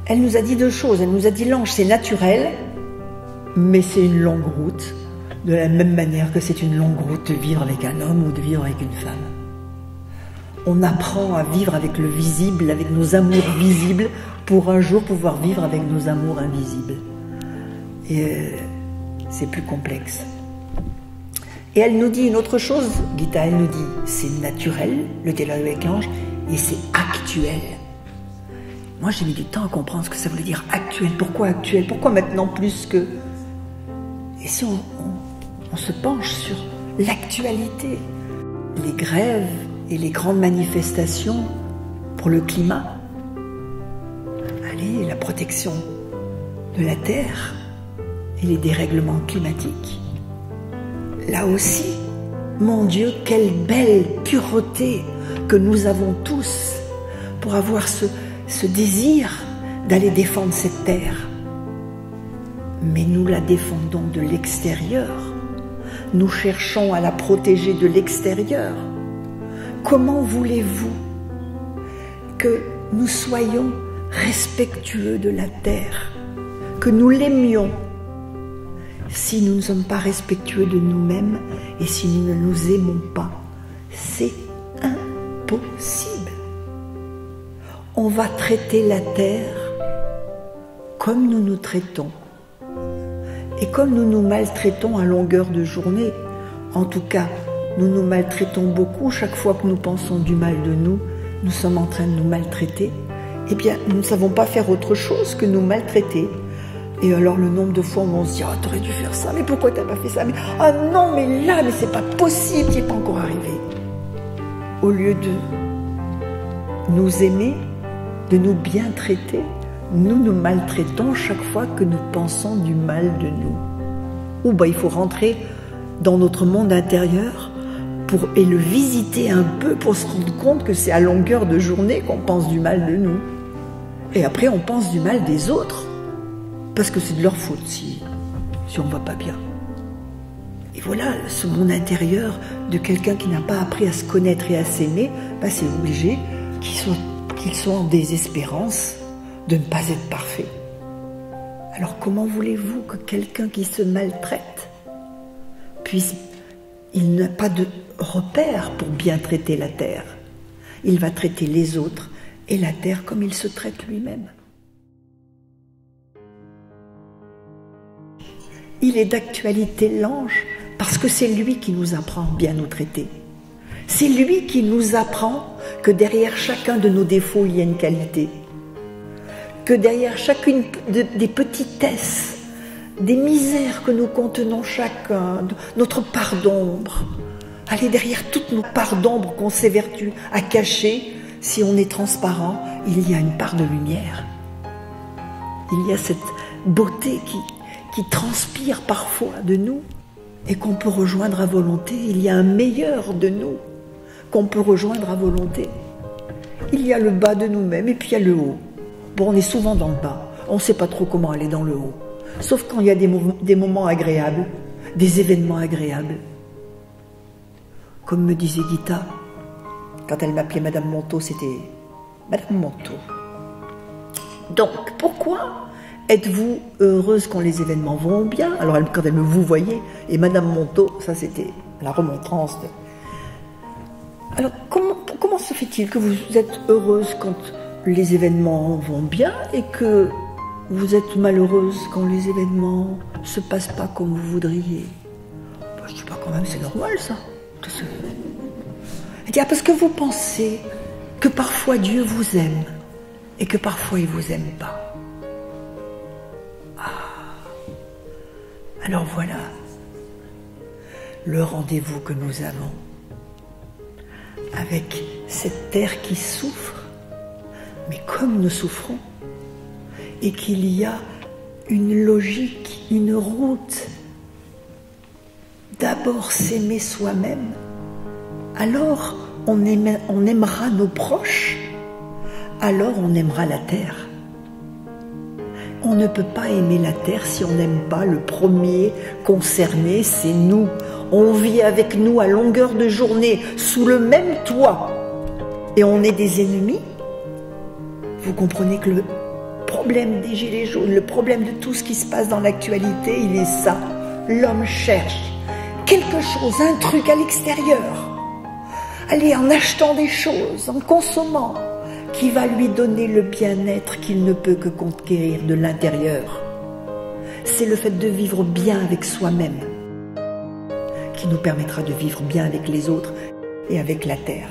Elle nous a dit deux choses. Elle nous a dit l'ange, c'est naturel, mais c'est une longue route, de la même manière que c'est une longue route de vivre avec un homme ou de vivre avec une femme. On apprend à vivre avec le visible, avec nos amours visibles, pour un jour pouvoir vivre avec nos amours invisibles. Et c'est plus complexe. Et elle nous dit une autre chose, Gita, elle nous dit, c'est naturel, le dialogue avec l'ange, et c'est actuel. Moi, j'ai mis du temps à comprendre ce que ça voulait dire actuel. Pourquoi actuel? Pourquoi maintenant plus que... Et si on se penche sur l'actualité, les grèves et les grandes manifestations pour le climat, allez, la protection de la Terre et les dérèglements climatiques. Là aussi, mon Dieu, quelle belle pureté que nous avons tous pour avoir ce désir d'aller défendre cette terre. Mais nous la défendons de l'extérieur. Nous cherchons à la protéger de l'extérieur. Comment voulez-vous que nous soyons respectueux de la terre, que nous l'aimions, si nous ne sommes pas respectueux de nous-mêmes et si nous ne nous aimons pas? C'est impossible. On va traiter la terre comme nous nous traitons. Et comme nous nous maltraitons à longueur de journée, en tout cas, nous nous maltraitons beaucoup, chaque fois que nous pensons du mal de nous, nous sommes en train de nous maltraiter, eh bien, nous ne savons pas faire autre chose que nous maltraiter. Et alors, le nombre de fois où on se dit « Ah, t'aurais dû faire ça, mais pourquoi t'as pas fait ça ?»« Ah non, mais là, mais c'est pas possible, t'y es pas encore arrivé. » Au lieu de nous aimer, de nous bien traiter, nous nous maltraitons chaque fois que nous pensons du mal de nous. Ou il faut rentrer dans notre monde intérieur et le visiter un peu pour se rendre compte que c'est à longueur de journée qu'on pense du mal de nous. Et après, on pense du mal des autres, parce que c'est de leur faute si on ne va pas bien. Et voilà, ce monde intérieur de quelqu'un qui n'a pas appris à se connaître et à s'aimer, c'est obligé qu'il soit en désespérance de ne pas être parfait. Alors comment voulez-vous que quelqu'un qui se maltraite il n'a pas de repère pour bien traiter la terre. Il va traiter les autres et la terre comme il se traite lui-même. Il est d'actualité l'ange parce que c'est lui qui nous apprend à bien nous traiter. C'est lui qui nous apprend que derrière chacun de nos défauts, il y a une qualité. Que derrière chacune des petitesses, des misères que nous contenons chacun, notre part d'ombre, allez, derrière toutes nos parts d'ombre qu'on s'évertue à cacher, si on est transparent, il y a une part de lumière. Il y a cette beauté qui transpire parfois de nous et qu'on peut rejoindre à volonté. Il y a un meilleur de nous qu'on peut rejoindre à volonté. Il y a le bas de nous-mêmes et puis il y a le haut. Bon, on est souvent dans le bas, on ne sait pas trop comment aller dans le haut. Sauf quand il y a des moments agréables, des événements agréables. Comme me disait Gita, quand elle m'appelait Madame Monteau, c'était Madame Monteau. Donc, pourquoi êtes-vous heureuse quand les événements vont bien? Alors, quand elle me vous voyait, et Madame Monteau, ça c'était la remontrance. Alors, comment se fait-il que vous êtes heureuse quand les événements vont bien et que vous êtes malheureuse quand les événements ne se passent pas comme vous voudriez? Je dis pas quand même, c'est normal ça. Elle dit, parce que vous pensez que parfois Dieu vous aime et que parfois il vous aime pas. Alors voilà le rendez-vous que nous avons avec cette terre qui souffre, mais comme nous souffrons, et qu'il y a une logique, une route. D'abord s'aimer soi-même, alors on aimera nos proches, alors on aimera la terre. On ne peut pas aimer la terre si on n'aime pas le premier concerné, c'est nous. On vit avec nous à longueur de journée, sous le même toit, et on est des ennemis. Vous comprenez que le problème des gilets jaunes, le problème de tout ce qui se passe dans l'actualité, il est ça. L'homme cherche quelque chose, un truc à l'extérieur. Allez, en achetant des choses, en consommant, qui va lui donner le bien-être qu'il ne peut que conquérir de l'intérieur. C'est le fait de vivre bien avec soi-même qui nous permettra de vivre bien avec les autres et avec la terre.